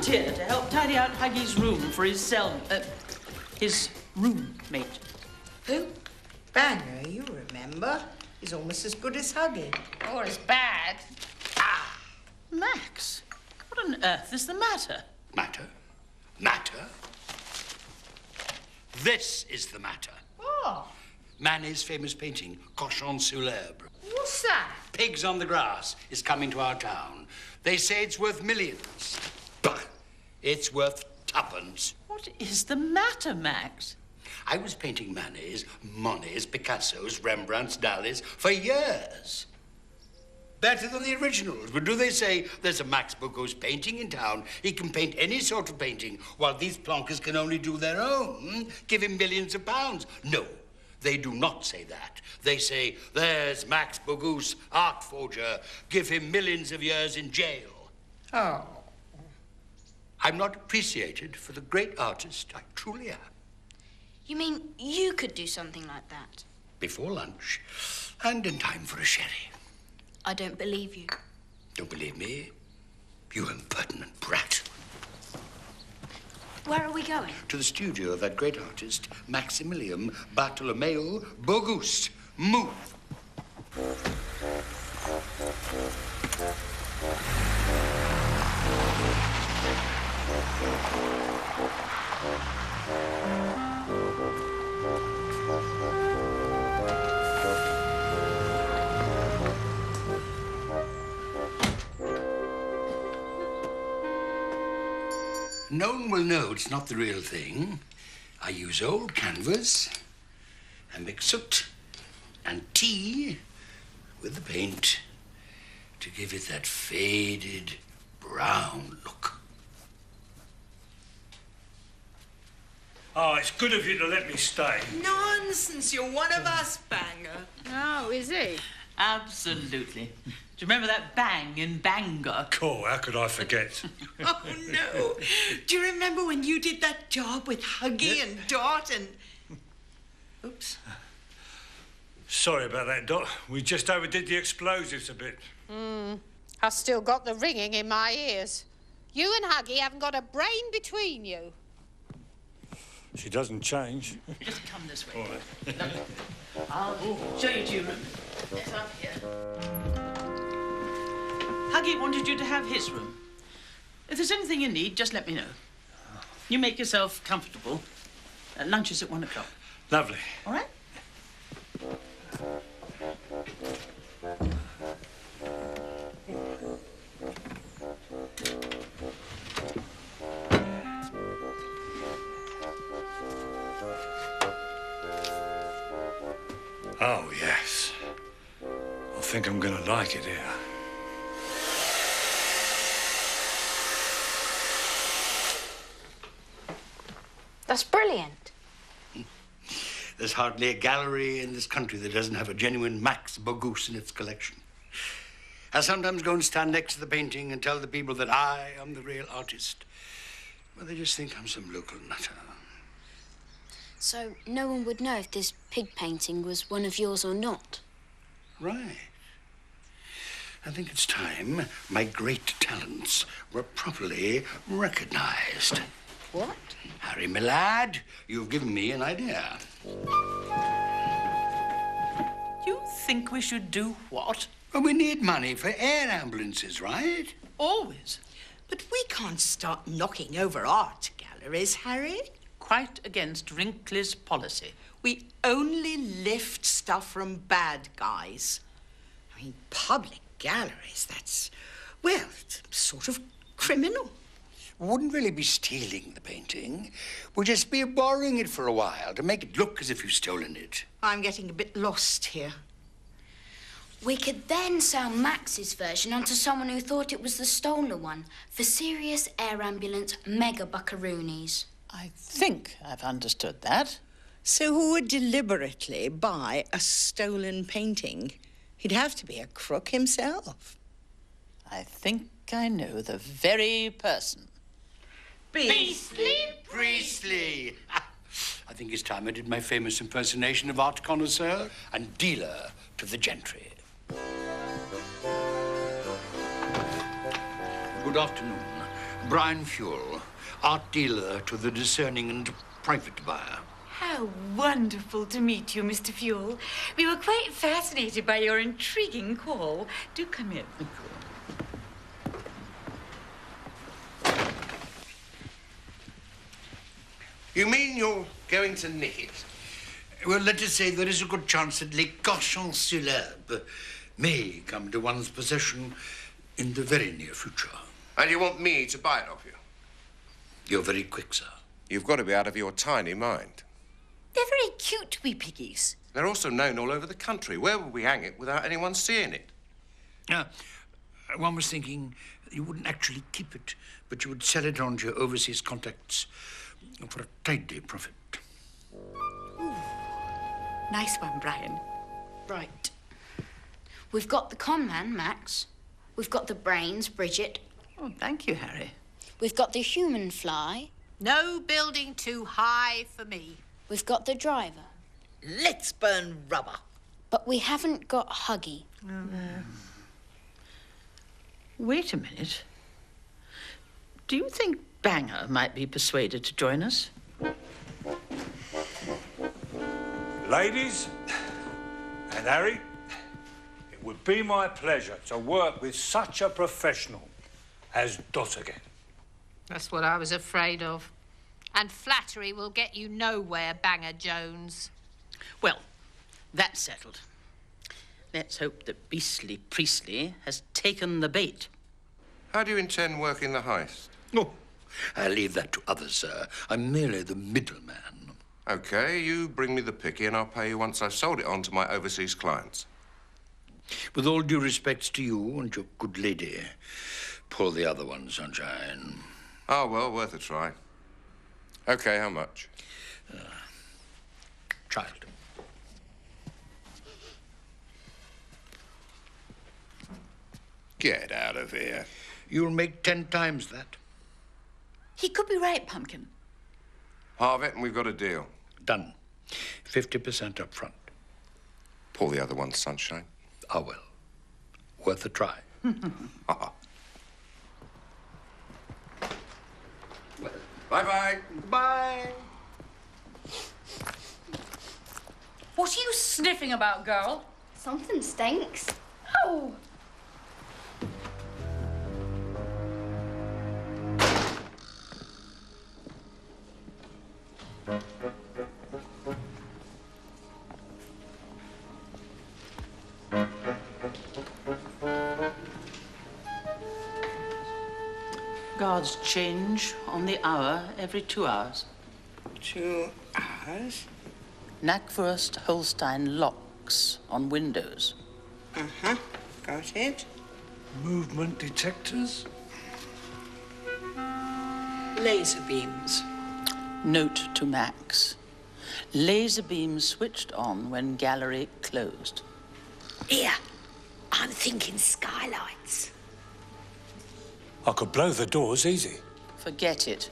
volunteer to help tidy out Huggy's room for his his roommate. Who? Banger, you remember. He's almost as good as Huggy. Or as bad. Ah! Max, what on earth is the matter? Matter? Matter? This is the matter. Oh. Manet's famous painting, Cochon sur l'herbe. What's that? Pigs on the Grass is coming to our town. They say it's worth millions. But it's worth tuppence. What is the matter, Max? I was painting Manet's, Monet's, Picasso's, Rembrandt's, Dali's for years. Better than the originals. But do they say there's a Max Bocuse painting in town? He can paint any sort of painting, while these plonkers can only do their own. Give him millions of pounds. No, they do not say that. They say, there's Max Bocuse, art forger. Give him millions of years in jail. Oh. I'm not appreciated for the great artist I truly am. You mean you could do something like that? Before lunch, and in time for a sherry. I don't believe you. Don't believe me? You impertinent brat. Where are we going? To the studio of that great artist, Maximilian Bartolomeo Bogust. Move. No one will know it's not the real thing. I use old canvas. I mix soot and tea with the paint to give it that faded brown look. Oh, it's good of you to let me stay. Nonsense, you're one of us, Banger. Oh, is he? Absolutely. Do you remember that bang in Bangor? Cool, how could I forget? Oh, no. Do you remember when you did that job with Huggy and Dot and... Oops. Sorry about that, Dot. We just overdid the explosives a bit. I've still got the ringing in my ears. You and Huggy haven't got a brain between you. She doesn't change. Just come this way. All right. Look, I'll show you to your room. It's up here. Huggy wanted you to have his room. If there's anything you need, just let me know. You make yourself comfortable. Lunch is at 1 o'clock. Lovely. All right? Oh, yes. I think I'm going to like it here. That's brilliant. There's hardly a gallery in this country that doesn't have a genuine Max Bocuse in its collection. I sometimes go and stand next to the painting and tell the people that I am the real artist. But they just think I'm some local nutter. So no one would know if this pig painting was one of yours or not? Right. I think it's time my great talents were properly recognized. What? Harry, my lad, you've given me an idea. You think we should do what? Well, we need money for air ambulances, right? Always. But we can't start knocking over art galleries, Harry. Quite against Wrinkles' policy. We only lift stuff from bad guys. I mean, public galleries, that's, well, it's sort of criminal. We wouldn't really be stealing the painting. We'd just be borrowing it for a while to make it look as if you've stolen it. I'm getting a bit lost here. We could then sell Max's version onto someone who thought it was the stolen one for serious air ambulance mega buckaroonies. I think I've understood that. So who would deliberately buy a stolen painting? He'd have to be a crook himself. I think I know the very person. Beastly Priestley! I think it's time I did my famous impersonation of art connoisseur and dealer to the gentry. Good afternoon. Brian Fuel, art dealer to the discerning and private buyer. How wonderful to meet you, Mr. Fuel. We were quite fascinated by your intriguing call. Do come in. You mean you're going to nick it? Well, let us say there is a good chance that Les Cochons-sur-l'Herbe may come to one's possession in the very near future. And you want me to buy it off you? You're very quick, sir. You've got to be out of your tiny mind. They're very cute, wee piggies. They're also known all over the country. Where would we hang it without anyone seeing it? One was thinking you wouldn't actually keep it, but you would sell it on to your overseas contacts for a tidy profit. Nice one, Brian. Right. We've got the con man, Max. We've got the brains, Bridget. Oh, thank you, Harry. We've got the human fly. No building too high for me. We've got the driver. Let's burn rubber. But we haven't got Huggy. Wait a minute. Do you think Banger might be persuaded to join us? Ladies and Harry, it would be my pleasure to work with such a professional as Dot again. That's what I was afraid of. And flattery will get you nowhere, Banger Jones. Well, that's settled. Let's hope that beastly Priestley has taken the bait. How do you intend working the heist? Oh, I'll leave that to others, sir. I'm merely the middleman. OK, you bring me the picky and I'll pay you once I've sold it on to my overseas clients. With all due respect to you and your good lady, pull the other one, Sunshine. Oh, well, worth a try. OK, how much? Child. Get out of here. You'll make 10 times that. He could be right, Pumpkin. Halve it and we've got a deal. Done. 50% up front. Pull the other one, Sunshine. Ah, well. Worth a try. Bye-bye. Bye. What are you sniffing about, girl? Something stinks. Oh! Guards change on the hour every 2 hours. 2 hours? Knackfirst Holstein locks on windows. Uh-huh. Got it. Movement detectors? Laser beams. Note to Max. Laser beam switched on when gallery closed. Here, I'm thinking skylights. I could blow the doors easy. Forget it.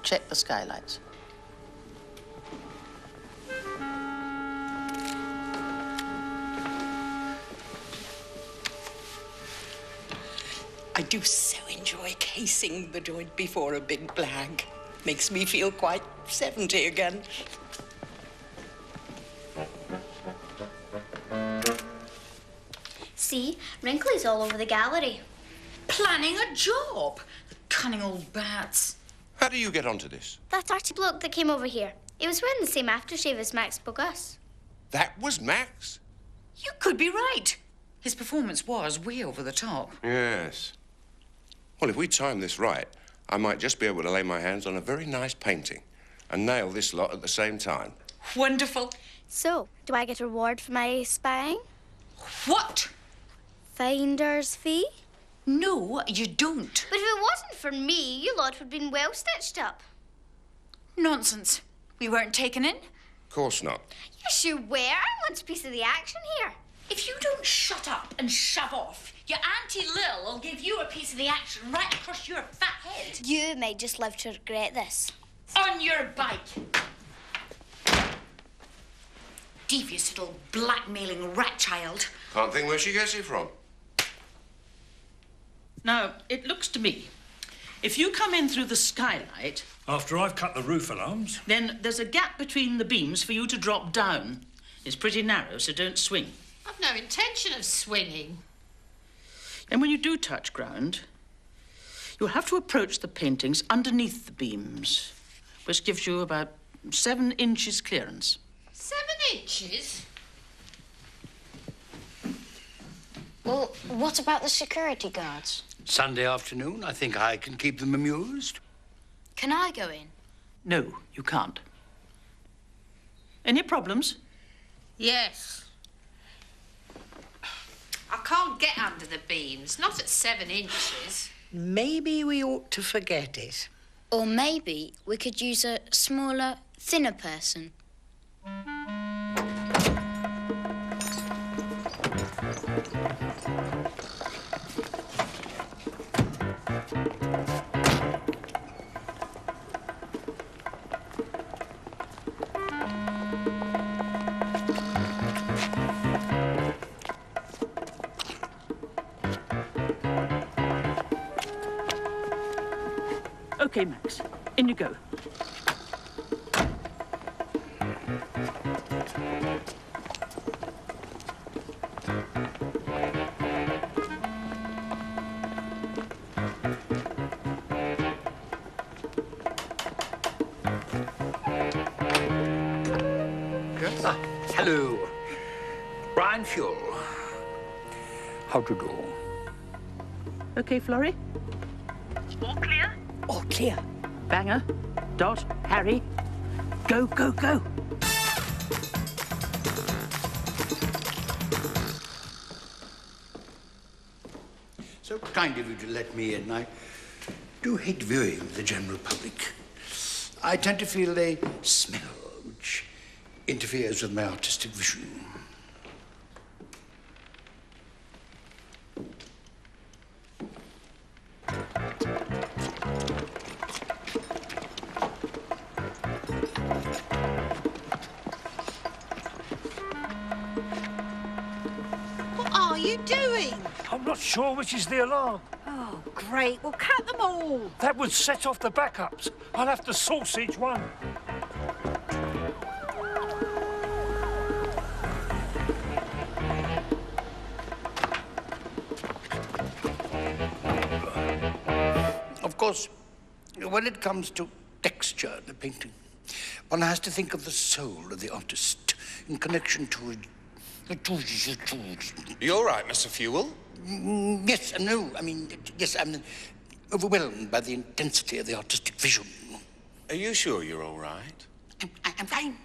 Check the skylights. I do so enjoy casing the joint before a big blag. Makes me feel quite 70 again. See, Wrinkles all over the gallery. Planning a job. Cunning old bats. How do you get onto this? That arty bloke that came over here. It was wearing the same aftershave as Max spoke us. That was Max? You could be right. His performance was way over the top. Yes. Well, if we time this right, I might just be able to lay my hands on a very nice painting and nail this lot at the same time. Wonderful. So, do I get a reward for my spying? What? Finder's fee? No, you don't. But if it wasn't for me, you lot would have been well stitched up. Nonsense. We weren't taken in. Of course not. Yes, you were. I want a piece of the action here. If you don't shut up and shove off, your Auntie Lil will give you a piece of the action right across your fat head. You may just live to regret this. On your bike. Devious little blackmailing rat child. Can't think where she gets it from. Now, it looks to me If you come in through the skylight... After I've cut the roof alarms? Then there's a gap between the beams for you to drop down. It's pretty narrow, so don't swing. I've no intention of swinging. And when you do touch ground, you'll have to approach the paintings underneath the beams, which gives you about 7 inches clearance. 7 inches? Well, what about the security guards? Sunday afternoon, I think I can keep them amused. Can I go in? No, you can't. Any problems? Yes. I can't get under the beams, not at 7 inches. Maybe we ought to forget it. Or maybe we could use a smaller, thinner person. OK, Max. In you go. Ah, hello. Brian Fuel. How to do? OK, Florrie? All clear? All clear. Banger, Dot, Harry. Go, go, go. So kind of you to let me in. I do hate viewing with the general public. I tend to feel a smell which interferes with my artistic vision. What are you doing? I'm not sure which is the alarm. Oh, great. Well, cut them all. That would set off the backups. I'll have to source each one. Of course, when it comes to texture in a painting, one has to think of the soul of the artist in connection to it. You all right, Mr. Fuel? Yes and no. I mean, yes, I'm overwhelmed by the intensity of the artistic vision. Are you sure you're all right? I'm fine.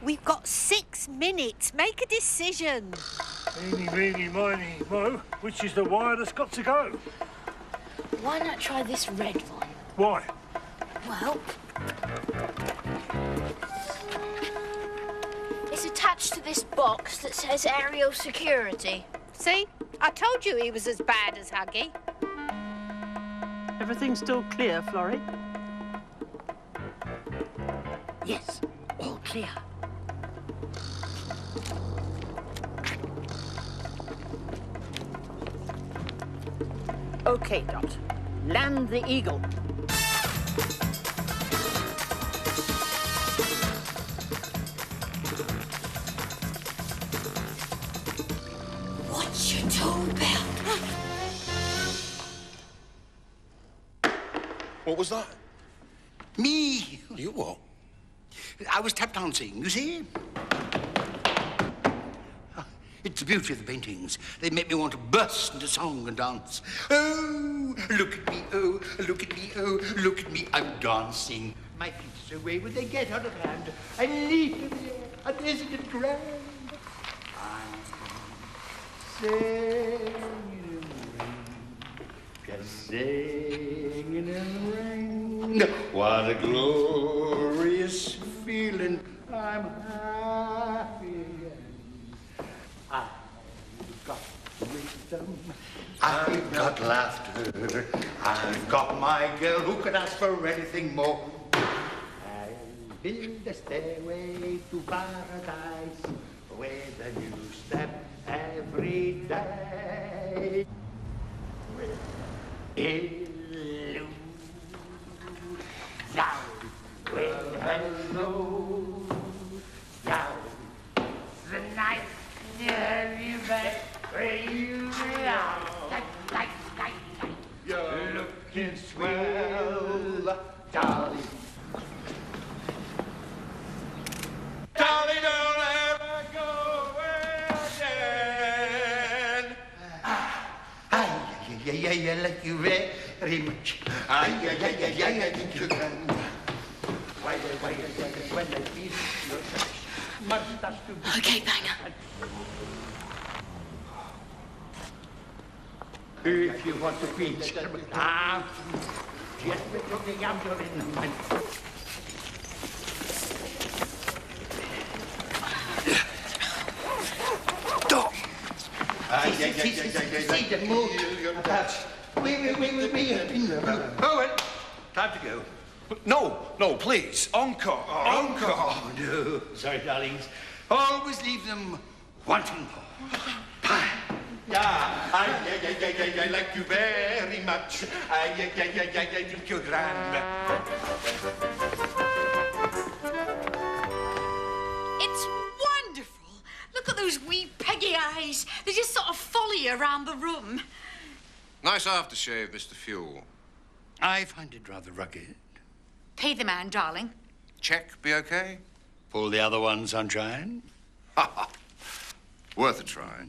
We've got 6 minutes. Make a decision. Eeny, meeny, miny, mo. Which is the wire that's got to go? Why not try this red one? Why? Well, it's attached to this box that says aerial security. See? I told you he was as bad as Huggy. Everything's still clear, Florrie? Yes, all clear. OK, Dot. Land the eagle. What's your tool belt? What was that? Me. You what? I was tap dancing, you see? It's the beauty of the paintings. They make me want to burst into song and dance. Oh, look at me, oh, look at me, oh, look at me, I'm dancing. My feet so away when they get out of hand. I leap in the air, and isn't it grand? I'm singing in the rain, just singing in the rain. What a glorious feeling, I'm happy again. I've got wisdom, I've got laughter, I've got my girl, who could ask for anything more? I'll build a stairway to paradise with a new step every day. With illusion. Hello, darling. The night to have you back where you belong. You're looking swell, darling. Darling, don't ever go away again. I like you very much. I think you can. Why, when I feel your touch, mustache to be. Okay, Banger. If you want to be just with looking under in. See the mood. Oh, well, time to go. No, please. Encore. Oh, no. Sorry, darlings. Always leave them wanting more. I like you very much. I think you're grand. It's wonderful. Look at those wee piggy eyes. They just sort of follow you around the room. Nice aftershave, Mr. Fuel. I find it rather rugged. Pay the man, darling. Check be okay? Pull the other one, sunshine. Ha ha. Worth a try.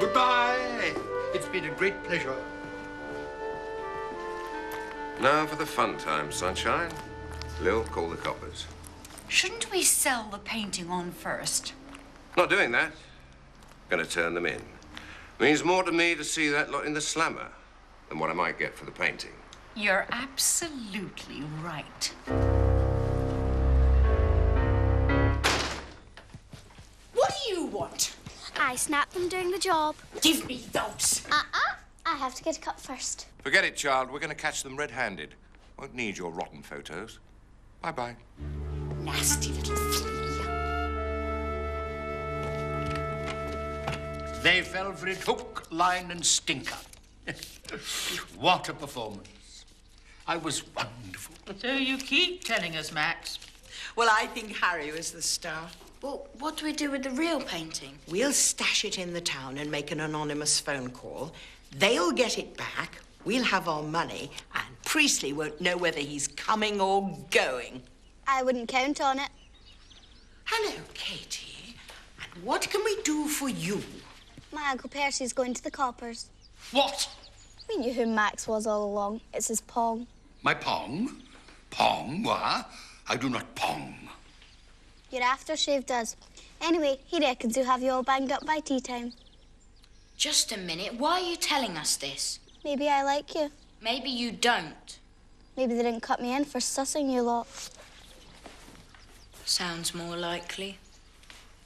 Goodbye. It's been a great pleasure. Now for the fun time, sunshine. Lil, call the coppers. Shouldn't we sell the painting on first? Not doing that. Gonna turn them in. Means more to me to see that lot in the slammer than what I might get for the painting. You're absolutely right. What do you want? I snapped them doing the job. Give me those. I have to get a cut first. Forget it, child. We're gonna catch them red-handed. Won't need your rotten photos. Bye-bye. Nasty little flea. They fell for it hook, line, and stinker. What a performance. I was wonderful. So you keep telling us, Max. Well, I think Harry was the star. Well, what do we do with the real painting? We'll stash it in the town and make an anonymous phone call. They'll get it back, we'll have our money, and Priestley won't know whether he's coming or going. I wouldn't count on it. Hello, Katie. And what can we do for you? My Uncle Percy's going to the coppers. What? We knew who Max was all along. It's his pong. My pong? Pong, what? I do not pong. Your aftershave does. Anyway, he reckons he'll have you all banged up by tea time. Just a minute. Why are you telling us this? Maybe I like you. Maybe you don't. Maybe they didn't cut me in for sussing you lot. Sounds more likely.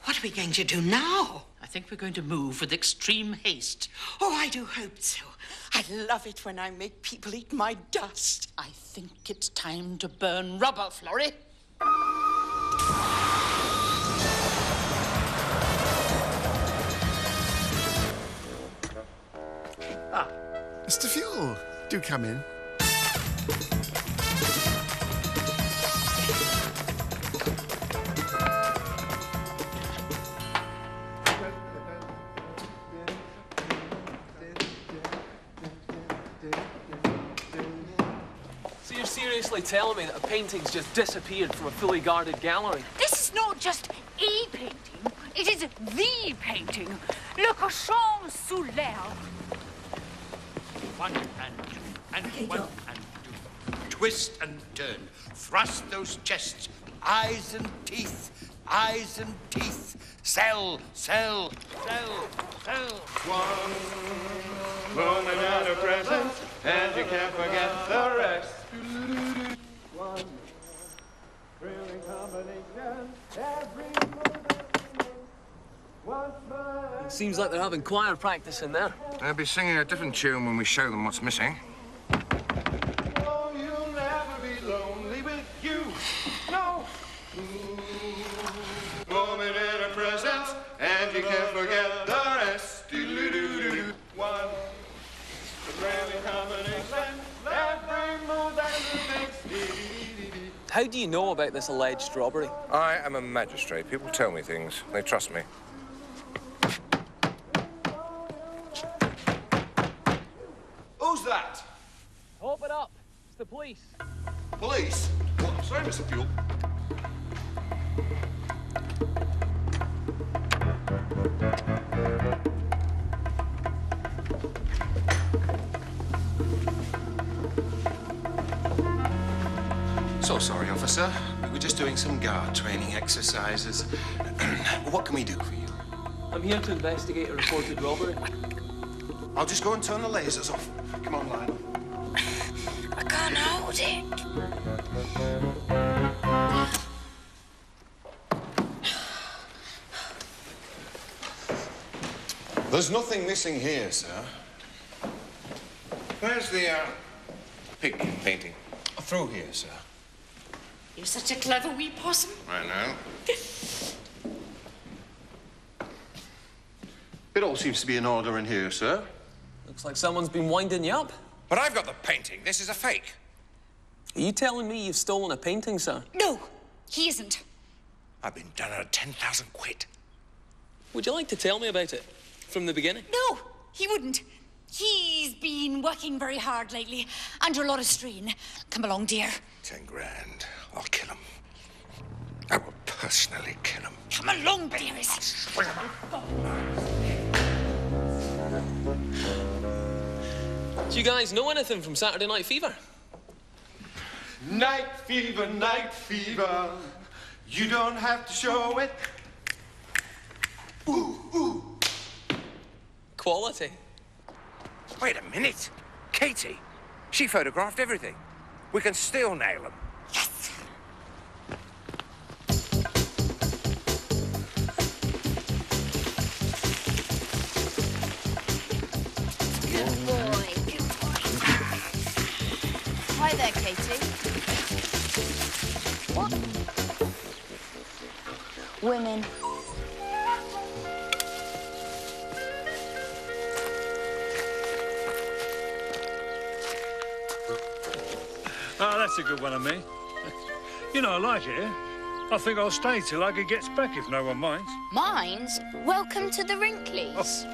What are we going to do now? I think we're going to move with extreme haste. Oh, I do hope so. I love it when I make people eat my dust. I think it's time to burn rubber, Florrie. Mr. Fuel, do come in. So you're seriously telling me that a painting's just disappeared from a fully guarded gallery? This is not just a painting. It is the painting. Le cochon sous l'air. One and two, and one and two. Twist and turn. Thrust those chests. Eyes and teeth. Eyes and teeth. Sell, sell, sell, sell. One moment and a present, and you can't forget the rest. One thrilling combination, every moment. It seems like they're having choir practice in there. They'll be singing a different tune when we show them what's missing. Oh, you'll never be lonely with you. No. Moment and a present, and you can't forget the rest. One thrilling combination. How do you know about this alleged robbery? I am a magistrate. People tell me things. They trust me. Who's that? Open up. It's the police. Police? What? Sorry, Mr. Fuel. So sorry, officer. We were just doing some guard training exercises. What can we do for you? I'm here to investigate a reported robbery. I'll just go and turn the lasers off. Come on, Lionel. I can't hold it. There's nothing missing here, sir. Where's the pig painting? Through here, sir. You're such a clever wee possum. I know. It all seems to be in order in here, sir. Looks like someone's been winding you up. But I've got the painting. This is a fake. Are you telling me you've stolen a painting, sir? No, he isn't. I've been done out of 10,000 quid. Would you like to tell me about it from the beginning? No, he wouldn't. He's been working very hard lately, under a lot of strain. Come along, dear. 10 grand. I'll kill him. I will personally kill him. Come along, dearest. Do you guys know anything from Saturday Night Fever? Night fever, you don't have to show it. Ooh, ooh. Quality. Wait a minute. Katie, she photographed everything. We can still nail them. Yes. Good boy, good boy. Hi there, Katie. What? Women. Oh, that's a good one of me. You know, I like it. I think I'll stay till Huggy gets back if no one minds. Minds? Welcome to the Wrinkles.